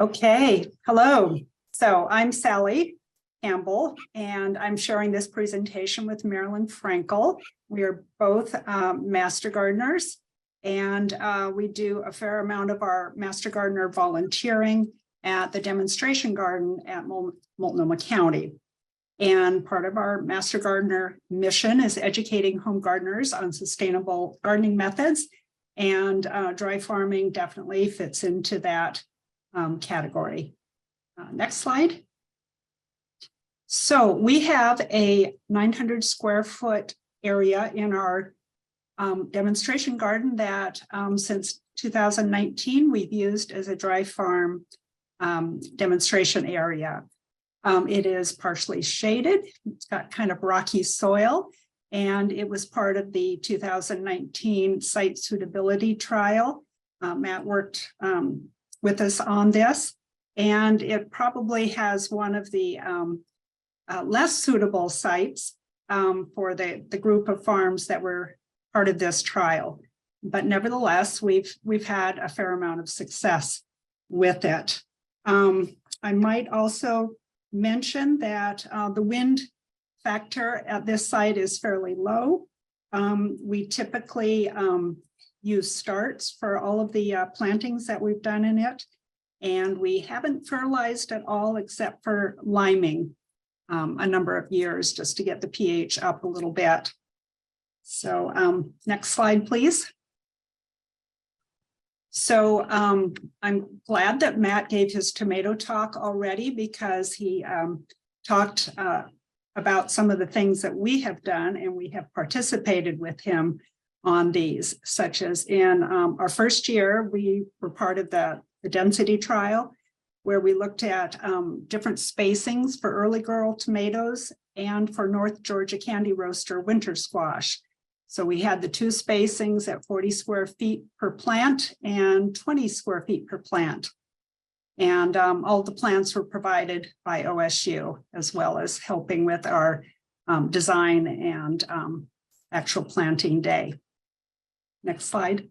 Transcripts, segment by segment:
Okay, hello. So I'm Sally Campbell, and I'm sharing this presentation with Marilyn Frankel. We are both Master Gardeners, and we do a fair amount of our Master Gardener volunteering at the demonstration garden at Multnomah County. And part of our Master Gardener mission is educating home gardeners on sustainable gardening methods, and dry farming definitely fits into that category. Next slide. So we have a 900 square foot area in our demonstration garden that since 2019 we've used as a dry farm demonstration area. It is partially shaded. It's got kind of rocky soil, and it was part of the 2019 site suitability trial. Matt worked with us on this, and it probably has one of the less suitable sites for the group of farms that were part of this trial. But nevertheless, we've had a fair amount of success with it. I might also mention that the wind factor at this site is fairly low. We typically use starts for all of the plantings that we've done in it. And we haven't fertilized at all except for liming a number of years just to get the pH up a little bit. So next slide, please. So I'm glad that Matt gave his tomato talk already, because he talked about some of the things that we have done, and we have participated with him on these, such as in our first year, we were part of the density trial, where we looked at different spacings for early girl tomatoes and for North Georgia Candy Roaster winter squash. So we had the two spacings at 40 square feet per plant and 20 square feet per plant. And all the plants were provided by OSU, as well as helping with our design and actual planting day. Next slide.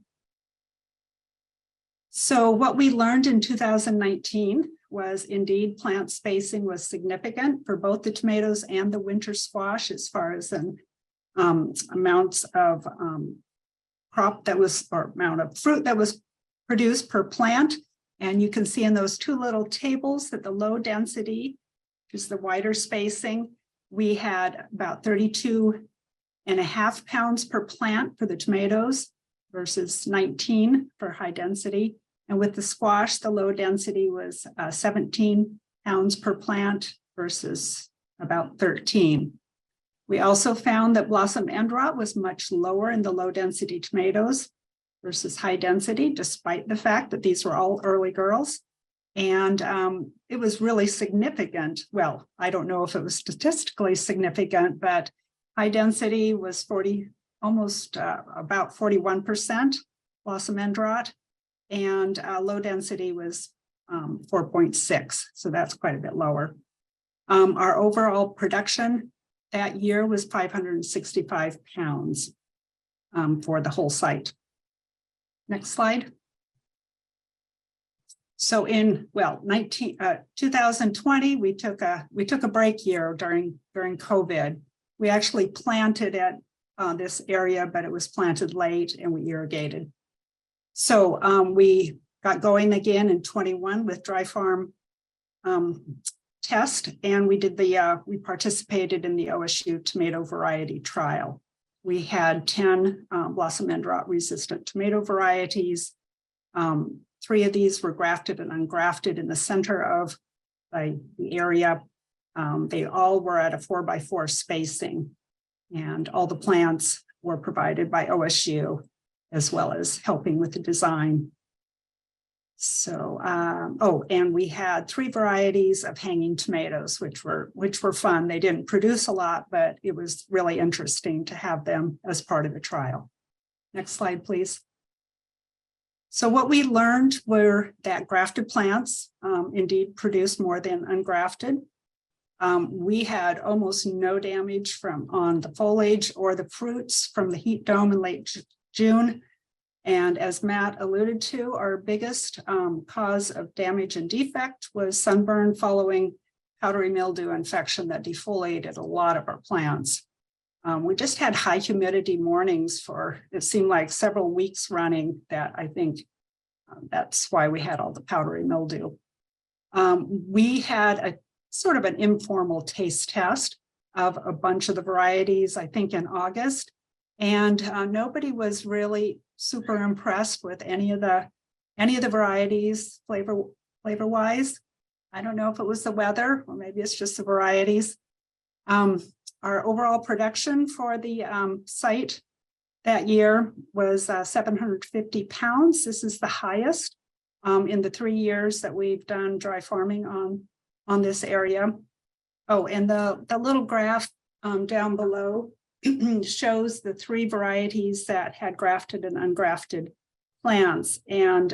So what we learned in 2019 was indeed plant spacing was significant for both the tomatoes and the winter squash, as far as an amounts of crop that was, or amount of fruit that was produced per plant. And you can see in those two little tables that the low density, which is the wider spacing, we had about 32.5 pounds per plant for the tomatoes versus 19 for high density. And with the squash, the low density was 17 pounds per plant versus about 13. We also found that blossom end rot was much lower in the low density tomatoes versus high density, despite the fact that these were all early girls. And it was really significant. Well, I don't know if it was statistically significant, but high density was about 41% blossom end rot, and low density was 4.6. So that's quite a bit lower. Our overall production that year was 565 pounds for the whole site. Next slide. So in 2020, we took a break year during COVID. We actually planted at this area, but it was planted late and we irrigated. So we got going again in 21 with dry farm test, and we did we participated in the OSU tomato variety trial. We had 10 blossom end rot resistant tomato varieties. 3 of these were grafted and ungrafted in the center of the area. They all were at a 4x4 spacing, and all the plants were provided by OSU, as well as helping with the design. So, and we had 3 varieties of hanging tomatoes, which were fun. They didn't produce a lot, but it was really interesting to have them as part of the trial. Next slide, please. So what we learned were that grafted plants indeed produce more than ungrafted. We had almost no damage on the foliage or the fruits from the heat dome in late June. And as Matt alluded to, our biggest cause of damage and defect was sunburn following powdery mildew infection that defoliated a lot of our plants. We just had high humidity mornings for, it seemed like several weeks running, that I think that's why we had all the powdery mildew. We had a sort of an informal taste test of a bunch of the varieties, I think in August, and nobody was really super impressed with any of the varieties flavor wise. I don't know if it was the weather or maybe it's just the varieties. Our overall production for the site that year was 750 pounds. This is the highest in the 3 years that we've done dry farming on this area. Oh, and the little graph down below shows the 3 varieties that had grafted and ungrafted plants. And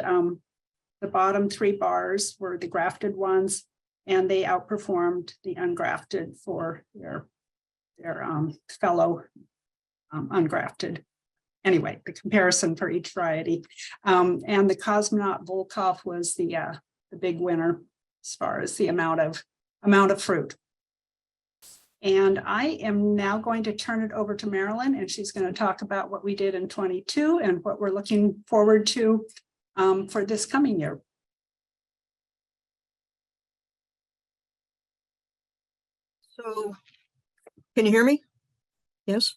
the bottom 3 bars were the grafted ones, and they outperformed the ungrafted for their fellow ungrafted. Anyway, the comparison for each variety. And the Cosmonaut Volkov was the big winner as far as the amount of fruit. And I am now going to turn it over to Marilyn, and she's going to talk about what we did in 22 and what we're looking forward to for this coming year. So, can you hear me? Yes.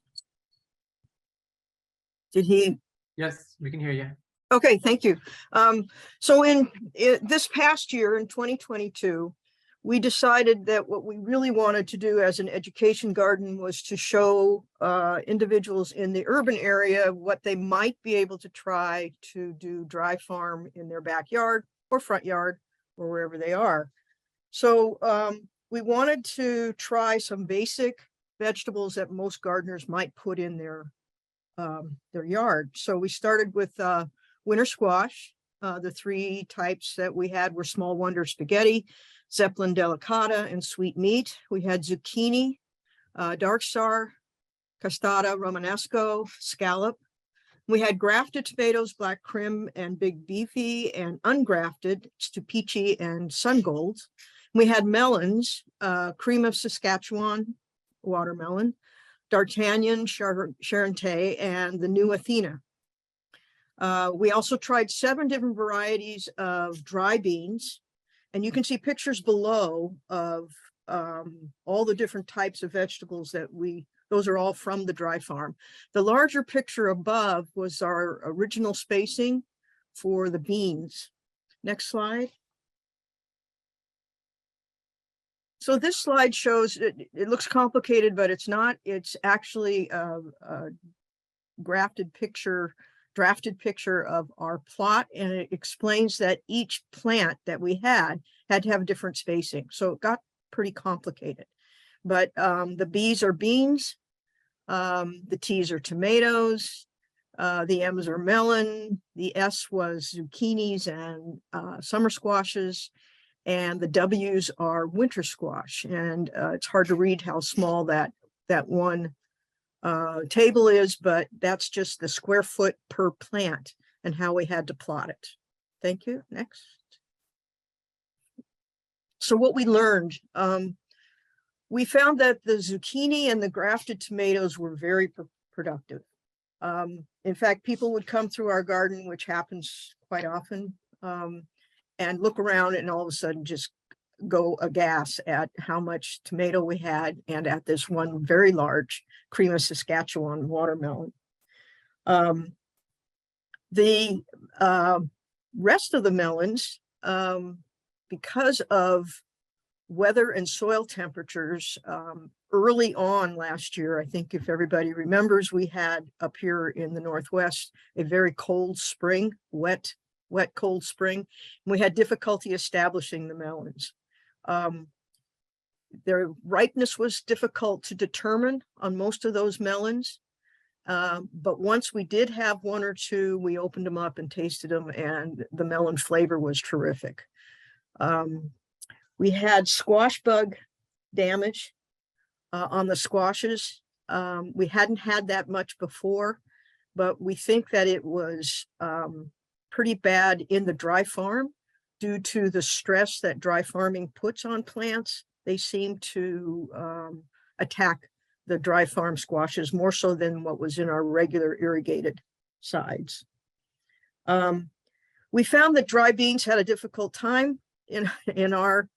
Did he? Yes, we can hear you. Okay, thank you. So in this past year, in 2022, we decided that what we really wanted to do as an education garden was to show individuals in the urban area what they might be able to try to do dry farm in their backyard or front yard or wherever they are. So we wanted to try some basic vegetables that most gardeners might put in their yard. So we started with winter squash. The 3 types that we had were Small Wonder Spaghetti, Zeppelin Delicata, and Sweet Meat. We had zucchini, Dark Star, Castata Romanesco, Scallop. We had grafted tomatoes, Black Crim and Big Beefy, and ungrafted Stupici and Sun Gold. We had melons, Cream of Saskatchewan, watermelon, D'Artagnan, Charente, and the new Athena. We also tried 7 different varieties of dry beans, and you can see pictures below of all the different types of vegetables that those are all from the dry farm. The larger picture above was our original spacing for the beans. Next slide. So this slide shows, it looks complicated, but it's not. It's actually a drafted picture of our plot, and it explains that each plant that we had to have different spacing. So it got pretty complicated. But the B's are beans, the T's are tomatoes, the M's are melon, the S was zucchinis and summer squashes, and the W's are winter squash. And it's hard to read how small that one table is, but that's just the square foot per plant and how we had to plot it. Thank you. Next. So what we learned, we found that the zucchini and the grafted tomatoes were very productive. In fact, people would come through our garden, which happens quite often, and look around and all of a sudden just go aghast at how much tomato we had and at this one very large Cream of Saskatchewan watermelon. The rest of the melons, because of weather and soil temperatures, early on last year, I think if everybody remembers, we had up here in the Northwest a very cold spring, wet, cold spring. We had difficulty establishing the melons. Their ripeness was difficult to determine on most of those melons. But once we did have 1 or 2, we opened them up and tasted them, and the melon flavor was terrific. We had squash bug damage on the squashes. We hadn't had that much before. but we think that it was pretty bad in the dry farm due to the stress that dry farming puts on plants. They seem to attack the dry farm squashes more so than what was in our regular irrigated sides. We found that dry beans had a difficult time in our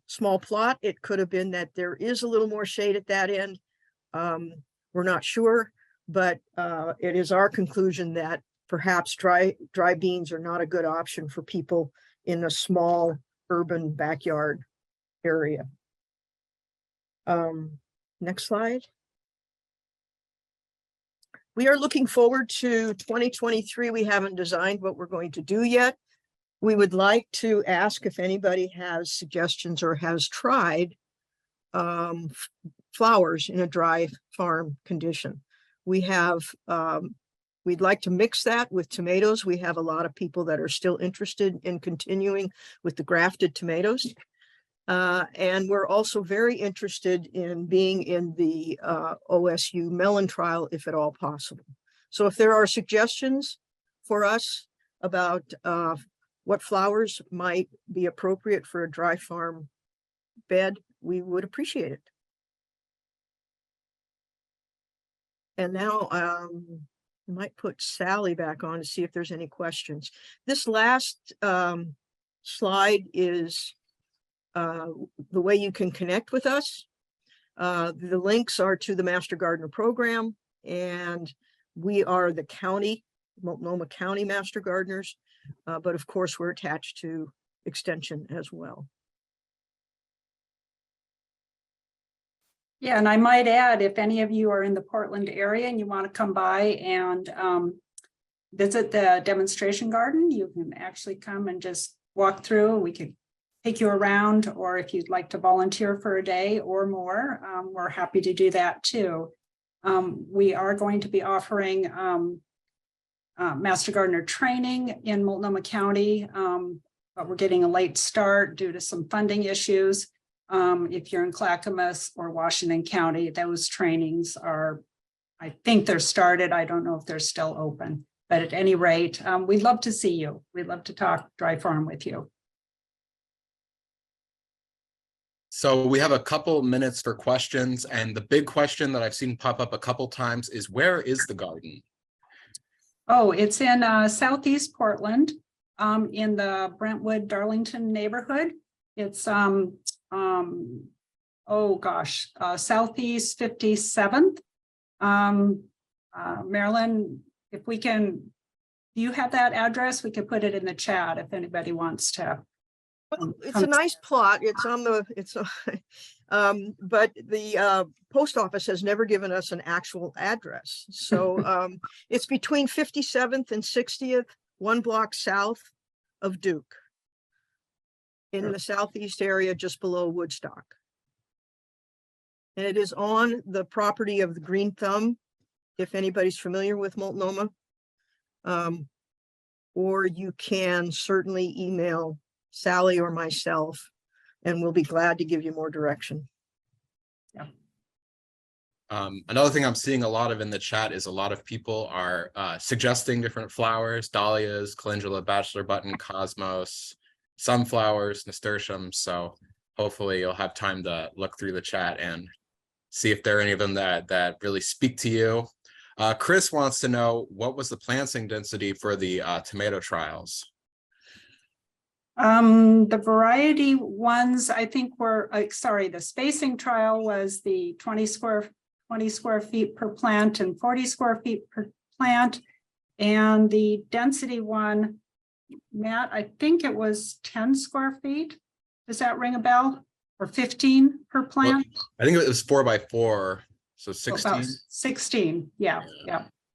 small plot. It could have been that there is a little more shade at that end. We're not sure, but it is our conclusion that perhaps dry beans are not a good option for people in a small urban backyard area. Next slide. We are looking forward to 2023. We haven't designed what we're going to do yet. We would like to ask if anybody has suggestions or has tried flowers in a dry farm condition. We have, we'd like to mix that with tomatoes. We have a lot of people that are still interested in continuing with the grafted tomatoes. And we're also very interested in being in the OSU melon trial, if at all possible. So if there are suggestions for us about what flowers might be appropriate for a dry farm bed, we would appreciate it. And now I might put Sally back on to see if there's any questions. This last slide is the way you can connect with us. The links are to the Master Gardener program, and we are the county, Multnomah County Master Gardeners, but of course we're attached to Extension as well. Yeah, and I might add, if any of you are in the Portland area and you want to come by and visit the demonstration garden, you can actually come and just walk through. We could take you around, or if you'd like to volunteer for a day or more, we're happy to do that too. We are going to be offering Master Gardener training in Multnomah County, but we're getting a late start due to some funding issues. If you're in Clackamas or Washington County, those trainings are, I think they're started. I don't know if they're still open, but at any rate, we'd love to see you. We'd love to talk dry farm with you. So we have a couple minutes for questions, and the big question that I've seen pop up a couple times is, where is the garden? Oh, it's in Southeast Portland, in the Brentwood Darlington neighborhood. It's oh gosh, Southeast 57th. Marilyn, if we can, do you have that address? We could put it in the chat if anybody wants to. Well, it's a nice plot. It's on the, but the post office has never given us an actual address. So it's between 57th and 60th, 1 block south of Duke, in the southeast area, just below Woodstock. And it is on the property of the Green Thumb, if anybody's familiar with Multnomah. Or you can certainly email Sally or myself, and we'll be glad to give you more direction. Yeah. Another thing I'm seeing a lot of in the chat is a lot of people are suggesting different flowers: dahlias, calendula, bachelor button, cosmos, sunflowers, nasturtiums. So hopefully you'll have time to look through the chat and see if there are any of them that really speak to you. Chris wants to know, what was the planting density for the tomato trials? The variety ones, I think were, sorry, the spacing trial was the 20 square feet per plant and 40 square feet per plant. And the density one, Matt, I think it was 10 square feet. Does that ring a bell? Or 15 per plant? Well, I think it was 4x4, so 16. About 16, yeah.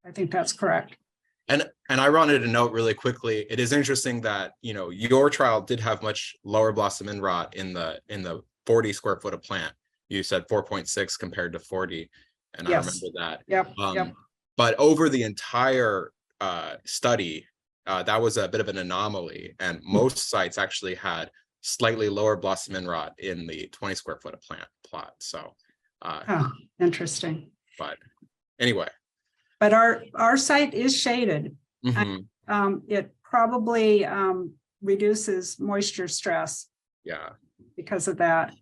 I think that's correct. And I wanted to note really quickly, it is interesting that, you know, your trial did have much lower blossom end rot in the 40 square foot of plant. You said 4.6 compared to 40, and yes. I remember that. Yep. But over the entire study, that was a bit of an anomaly, and most sites actually had slightly lower blossom end rot in the 20 square foot of plant plot. So, oh, interesting. But anyway, But our site is shaded. Mhm. It probably reduces moisture stress Yeah. because of that.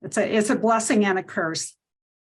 It's a blessing and a curse.